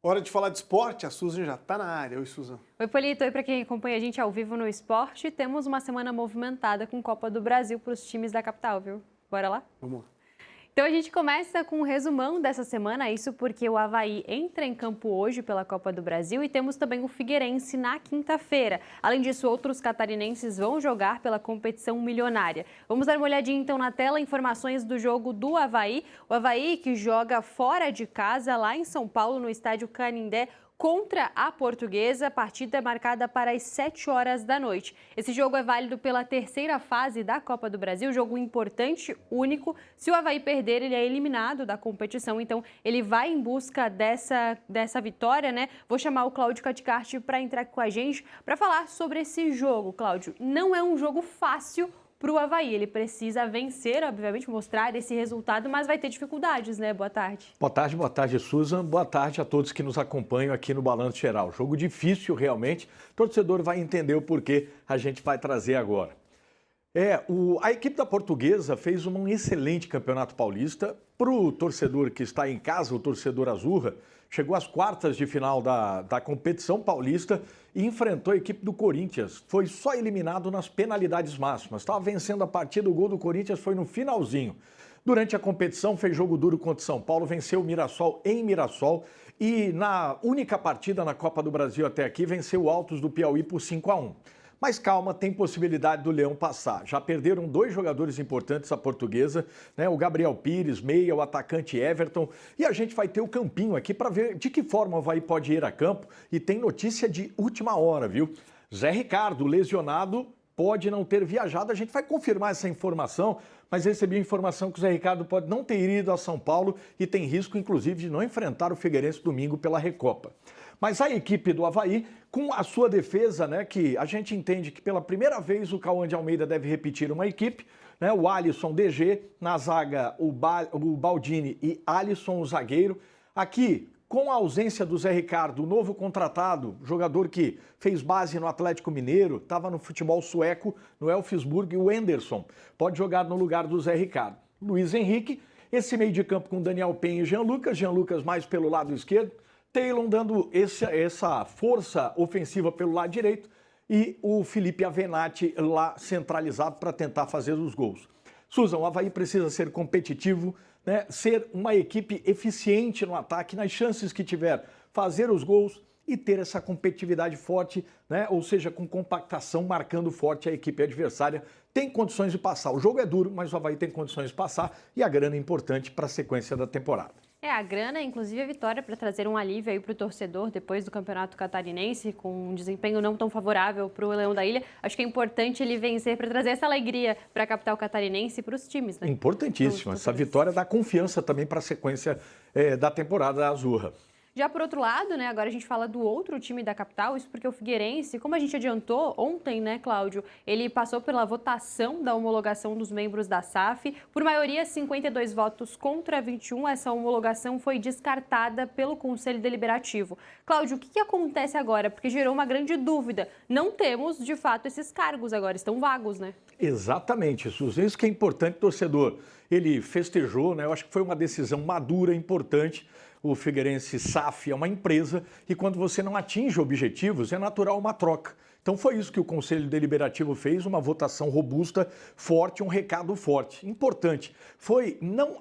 Hora de falar de esporte, a Susan já está na área. Oi, Susan. Oi, Polito. Oi, para quem acompanha a gente ao vivo no esporte. Temos uma semana movimentada com Copa do Brasil para os times da capital, viu? Bora lá? Vamos lá. Então a gente começa com um resumão dessa semana, isso porque o Avaí entra em campo hoje pela Copa do Brasil e temos também o Figueirense na quinta-feira. Além disso, outros catarinenses vão jogar pela competição milionária. Vamos dar uma olhadinha então na tela, informações do jogo do Avaí. O Avaí que joga fora de casa, lá em São Paulo, no estádio Canindé, contra a Portuguesa, partida marcada para as 7 horas da noite. Esse jogo é válido pela terceira fase da Copa do Brasil, jogo importante, único. Se o Avaí perder, ele é eliminado da competição, então ele vai em busca dessa vitória, né? Vou chamar o Cláudio Caticarte para entrar com a gente para falar sobre esse jogo. Cláudio, não é um jogo fácil para o Avaí. Ele precisa vencer, obviamente, mostrar esse resultado, mas vai ter dificuldades, né? Boa tarde. Boa tarde, Susan. Boa tarde a todos que nos acompanham aqui no Balanço Geral. Jogo difícil, realmente. O torcedor vai entender o porquê a gente vai trazer agora. A equipe da Portuguesa fez um excelente campeonato paulista. Para o torcedor que está em casa, o torcedor azurra, chegou às quartas de final da competição paulista e enfrentou a equipe do Corinthians. Foi só eliminado nas penalidades máximas. Estava vencendo a partida, o gol do Corinthians foi no finalzinho. Durante a competição, fez jogo duro contra o São Paulo, venceu o Mirassol em Mirassol e na única partida na Copa do Brasil até aqui, venceu o Altos do Piauí por 5-1. Mas calma, tem possibilidade do Leão passar. Já perderam 2 jogadores importantes a Portuguesa, né? O Gabriel Pires, meia, o atacante Everton. E a gente vai ter o campinho aqui para ver de que forma o Avaí pode ir a campo. E tem notícia de última hora, viu? Zé Ricardo, lesionado, pode não ter viajado. A gente vai confirmar essa informação, mas recebi a informação que o Zé Ricardo pode não ter ido a São Paulo e tem risco, inclusive, de não enfrentar o Figueirense domingo pela Recopa. Mas a equipe do Avaí, com a sua defesa, né, que a gente entende que pela primeira vez o Cauã de Almeida deve repetir uma equipe, né, o Alisson DG, na zaga o Baldini e Alisson, o zagueiro. Aqui, com a ausência do Zé Ricardo, o novo contratado, jogador que fez base no Atlético Mineiro, estava no futebol sueco, no Elfsborg, o Enderson, pode jogar no lugar do Zé Ricardo. Luiz Henrique, esse meio de campo com Daniel Penha e Jean Lucas mais pelo lado esquerdo, Taylor dando essa força ofensiva pelo lado direito e o Felipe Avenatti lá centralizado para tentar fazer os gols. Susan, o Avaí precisa ser competitivo, né? Ser uma equipe eficiente no ataque, nas chances que tiver, fazer os gols e ter essa competitividade forte, né? Ou seja, com compactação, marcando forte a equipe adversária. Tem condições de passar. O jogo é duro, mas o Avaí tem condições de passar e a grana é importante para a sequência da temporada. A grana, inclusive a vitória, para trazer um alívio aí para o torcedor depois do Campeonato Catarinense, com um desempenho não tão favorável para o Leão da Ilha. Acho que é importante ele vencer para trazer essa alegria para a capital catarinense e para os times, né? Importantíssimo. Essa vitória dá confiança também para a sequência da temporada da Azurra. Já por outro lado, né, agora a gente fala do outro time da capital, isso porque o Figueirense, como a gente adiantou ontem, né, Cláudio, ele passou pela votação da homologação dos membros da SAF, por maioria 52 votos contra 21, essa homologação foi descartada pelo Conselho Deliberativo. Cláudio, o que acontece agora? Porque gerou uma grande dúvida, não temos de fato esses cargos agora, estão vagos, né? Exatamente, Suzy, isso que é importante, torcedor. Ele festejou, né? Eu acho que foi uma decisão madura, importante. O Figueirense SAF é uma empresa e quando você não atinge objetivos, é natural uma troca. Então foi isso que o Conselho Deliberativo fez, uma votação robusta, forte, um recado forte, importante. Foi não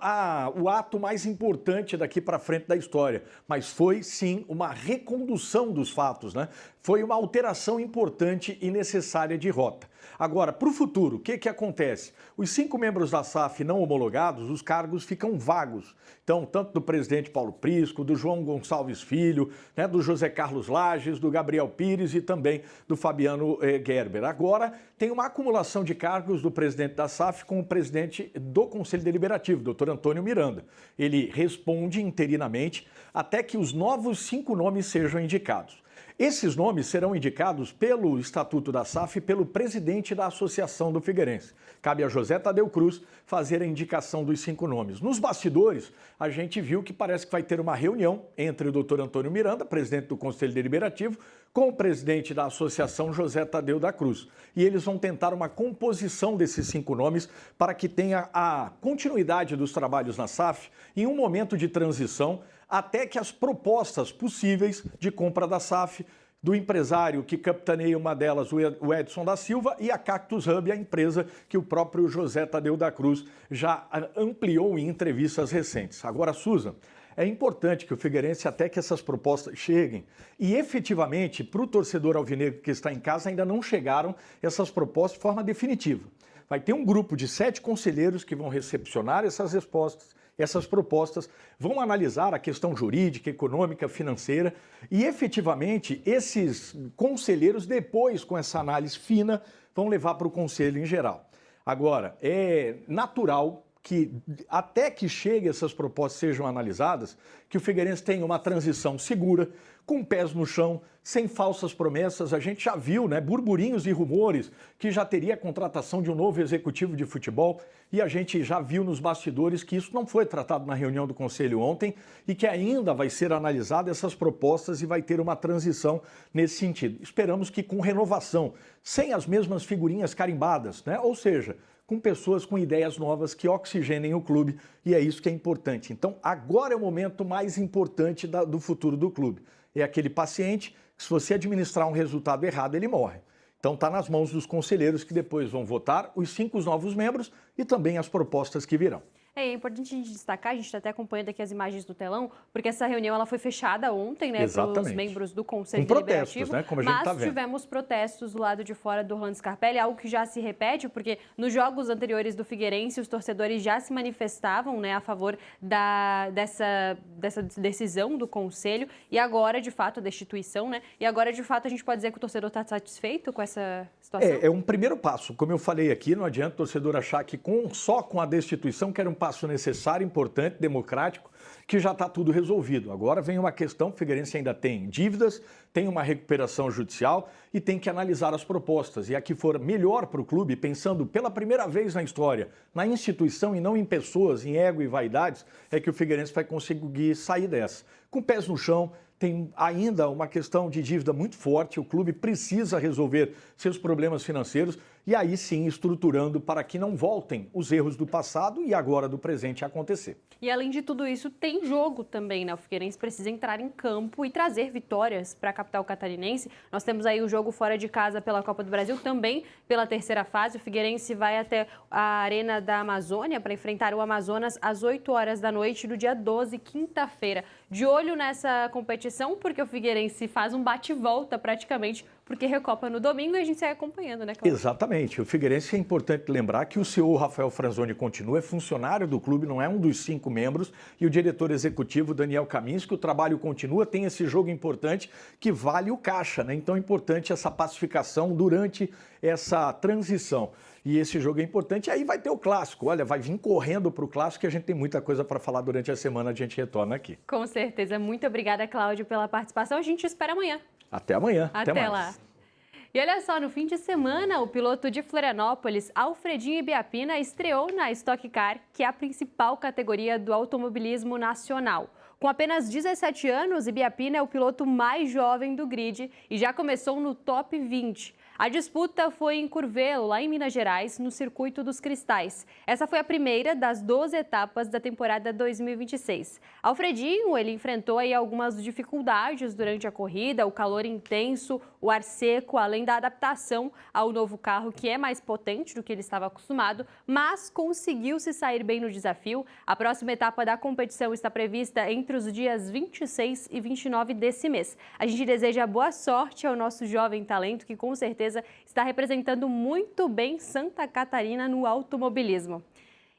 o ato mais importante daqui para frente da história, mas foi sim uma recondução dos fatos, né? Foi uma alteração importante e necessária de rota. Agora, para o futuro, o que acontece? Os 5 membros da SAF não homologados, os cargos ficam vagos. Então, tanto do presidente Paulo Prisco, do João Gonçalves Filho, né, do José Carlos Lages, do Gabriel Pires e também do Fabiano Gerber. Agora, tem uma acumulação de cargos do presidente da SAF com o presidente do Conselho Deliberativo, doutor Antônio Miranda. Ele responde interinamente até que os novos 5 nomes sejam indicados. Esses nomes serão indicados pelo Estatuto da SAF e pelo presidente da Associação do Figueirense. Cabe a José Tadeu Cruz fazer a indicação dos 5 nomes. Nos bastidores, a gente viu que parece que vai ter uma reunião entre o doutor Antônio Miranda, presidente do Conselho Deliberativo, com o presidente da associação, José Tadeu da Cruz. E eles vão tentar uma composição desses 5 nomes para que tenha a continuidade dos trabalhos na SAF em um momento de transição, até que as propostas possíveis de compra da SAF, do empresário que capitaneia uma delas, o Edson da Silva, e a Cactus Hub, a empresa que o próprio José Tadeu da Cruz já ampliou em entrevistas recentes. Agora, Susan, é importante que o Figueirense, até que essas propostas cheguem, e efetivamente, para o torcedor alvinegro que está em casa, ainda não chegaram essas propostas de forma definitiva. Vai ter um grupo de 7 conselheiros que vão recepcionar essas respostas, essas propostas, vão analisar a questão jurídica, econômica, financeira e, efetivamente, esses conselheiros, depois, com essa análise fina, vão levar para o conselho em geral. Agora, é natural que, até que chegue essas propostas sejam analisadas, que o Figueirense tenha uma transição segura, com pés no chão, sem falsas promessas. A gente já viu, burburinhos e rumores que já teria a contratação de um novo executivo de futebol e a gente já viu nos bastidores que isso não foi tratado na reunião do Conselho ontem e que ainda vai ser analisada essas propostas e vai ter uma transição nesse sentido. Esperamos que com renovação, sem as mesmas figurinhas carimbadas, ou seja, com pessoas com ideias novas que oxigenem o clube, e é isso que é importante. Então, agora é o momento mais importante do futuro do clube. É aquele paciente que, se você administrar um resultado errado, ele morre. Então, está nas mãos dos conselheiros que depois vão votar os 5 novos membros e também as propostas que virão. É importante a gente destacar, a gente está até acompanhando aqui as imagens do telão, porque essa reunião ela foi fechada ontem, pelos membros do Conselho Deliberativo, como a gente tá vendo. Tivemos protestos do lado de fora do Orlando Scarpelli, algo que já se repete, porque nos jogos anteriores do Figueirense, os torcedores já se manifestavam a favor dessa decisão do Conselho, e agora, de fato, a destituição, e agora, de fato, a gente pode dizer que o torcedor está satisfeito com essa situação? É um primeiro passo. Como eu falei aqui, não adianta o torcedor achar que só com a destituição, que era um passo necessário, importante, democrático, que já está tudo resolvido. Agora vem uma questão, o Figueirense ainda tem dívidas, tem uma recuperação judicial e tem que analisar as propostas. E a que for melhor para o clube, pensando pela primeira vez na história, na instituição e não em pessoas, em ego e vaidades, é que o Figueirense vai conseguir sair dessa. Com pés no chão, tem ainda uma questão de dívida muito forte, o clube precisa resolver seus problemas financeiros e aí sim estruturando para que não voltem os erros do passado e agora do presente a acontecer. E além de tudo isso, tem jogo também, O Figueirense precisa entrar em campo e trazer vitórias para a capital catarinense. Nós temos aí o jogo fora de casa pela Copa do Brasil, também pela terceira fase. O Figueirense vai até a Arena da Amazônia para enfrentar o Amazonas às 8 horas da noite do dia 12, quinta-feira. De olho nessa competição, porque o Figueirense faz um bate-volta praticamente, porque recopa no domingo e a gente segue acompanhando, Cláudio? Exatamente. O Figueirense é importante lembrar que o CEO Rafael Franzoni continua, é funcionário do clube, não é um dos 5 membros, e o diretor executivo Daniel Kaminski, o trabalho continua, tem esse jogo importante que vale o caixa, Então é importante essa pacificação durante essa transição. E esse jogo é importante, e aí vai ter o clássico. Olha, vai vir correndo para o clássico e a gente tem muita coisa para falar durante a semana, a gente retorna aqui. Com certeza. Muito obrigada, Cláudio, pela participação. A gente espera amanhã. Até amanhã. Até mais. lá. E olha só, no fim de semana, o piloto de Florianópolis, Alfredinho Ibiapina, estreou na Stock Car, que é a principal categoria do automobilismo nacional. Com apenas 17 anos, Ibiapina é o piloto mais jovem do grid e já começou no top 20. A disputa foi em Curvelo, lá em Minas Gerais, no Circuito dos Cristais. Essa foi a primeira das 12 etapas da temporada 2026. Alfredinho, ele enfrentou aí algumas dificuldades durante a corrida, o calor intenso, o ar seco, além da adaptação ao novo carro, que é mais potente do que ele estava acostumado, mas conseguiu se sair bem no desafio. A próxima etapa da competição está prevista entre os dias 26 e 29 desse mês. A gente deseja boa sorte ao nosso jovem talento, que com certeza está representando muito bem Santa Catarina no automobilismo.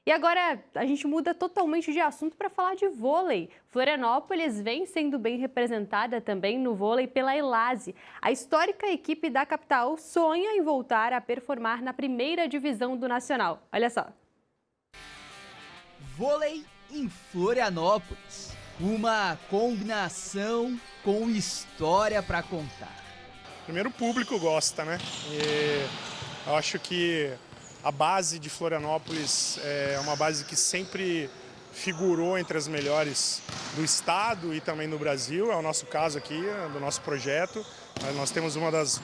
E agora a gente muda totalmente de assunto para falar de vôlei. Florianópolis vem sendo bem representada também no vôlei pela Elase. A histórica equipe da capital sonha em voltar a performar na primeira divisão do Nacional. Olha só. Vôlei em Florianópolis. Uma combinação com história para contar. Primeiro, o público gosta, E eu acho que a base de Florianópolis é uma base que sempre figurou entre as melhores do estado e também no Brasil. É o nosso caso aqui, do nosso projeto. Nós temos uma das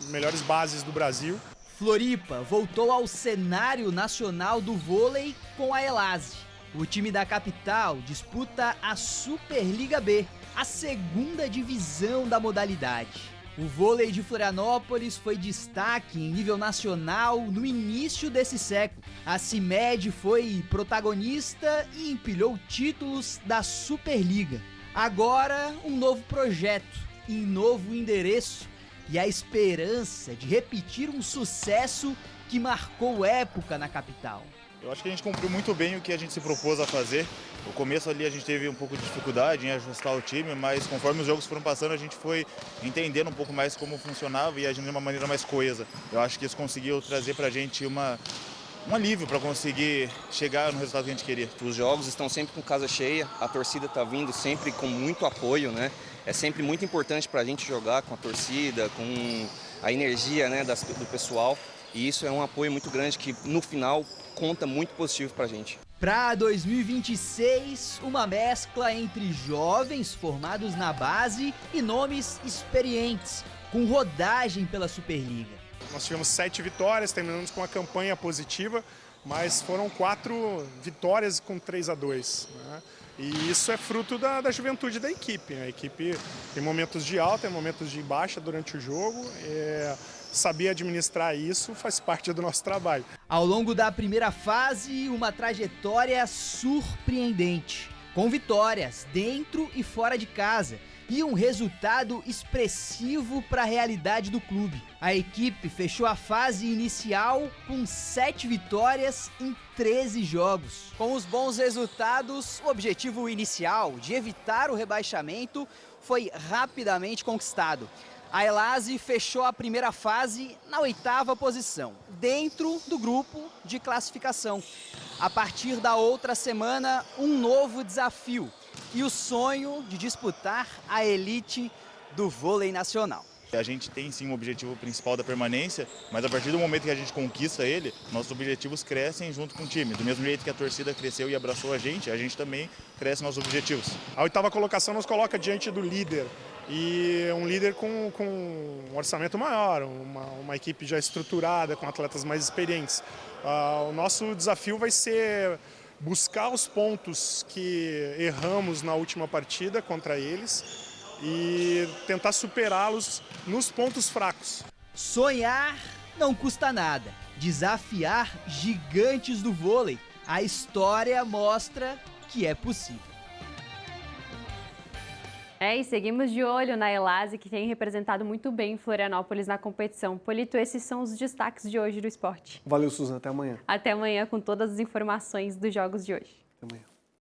melhores bases do Brasil. Floripa voltou ao cenário nacional do vôlei com a Elase. O time da capital disputa a Superliga B, a segunda divisão da modalidade. O vôlei de Florianópolis foi destaque em nível nacional no início desse século. A CIMED foi protagonista e empilhou títulos da Superliga. Agora, um novo projeto, em novo endereço e a esperança de repetir um sucesso que marcou época na capital. Eu acho que a gente cumpriu muito bem o que a gente se propôs a fazer. No começo ali a gente teve um pouco de dificuldade em ajustar o time, mas conforme os jogos foram passando a gente foi entendendo um pouco mais como funcionava e agindo de uma maneira mais coesa. Eu acho que isso conseguiu trazer pra gente um alívio para conseguir chegar no resultado que a gente queria. Os jogos estão sempre com casa cheia, a torcida está vindo sempre com muito apoio, né? É sempre muito importante para a gente jogar com a torcida, com a energia, né, do pessoal. E isso é um apoio muito grande que no final conta muito positivo para a gente. Para 2026, uma mescla entre jovens formados na base e nomes experientes, com rodagem pela Superliga. Nós tivemos 7 vitórias, terminamos com uma campanha positiva, mas foram 4 vitórias com 3-2. Né? E isso é fruto da juventude da equipe. A equipe tem momentos de alta, tem momentos de baixa durante o jogo. Saber administrar isso faz parte do nosso trabalho. Ao longo da primeira fase, uma trajetória surpreendente, com vitórias dentro e fora de casa e um resultado expressivo para a realidade do clube. A equipe fechou a fase inicial com 7 vitórias em 13 jogos. Com os bons resultados, o objetivo inicial de evitar o rebaixamento foi rapidamente conquistado. A Elase fechou a primeira fase na 8ª posição, dentro do grupo de classificação. A partir da outra semana, um novo desafio e o sonho de disputar a elite do vôlei nacional. A gente tem sim um objetivo principal da permanência, mas a partir do momento que a gente conquista ele, nossos objetivos crescem junto com o time. Do mesmo jeito que a torcida cresceu e abraçou a gente também cresce nossos objetivos. A 8ª colocação nos coloca diante do líder. E um líder com um orçamento maior, uma equipe já estruturada, com atletas mais experientes. O nosso desafio vai ser buscar os pontos que erramos na última partida contra eles e tentar superá-los nos pontos fracos. Sonhar não custa nada. Desafiar gigantes do vôlei. A história mostra que é possível. E seguimos de olho na Elase, que tem representado muito bem Florianópolis na competição. Polito, esses são os destaques de hoje do esporte. Valeu, Suzana. Até amanhã. Até amanhã com todas as informações dos jogos de hoje. Até amanhã.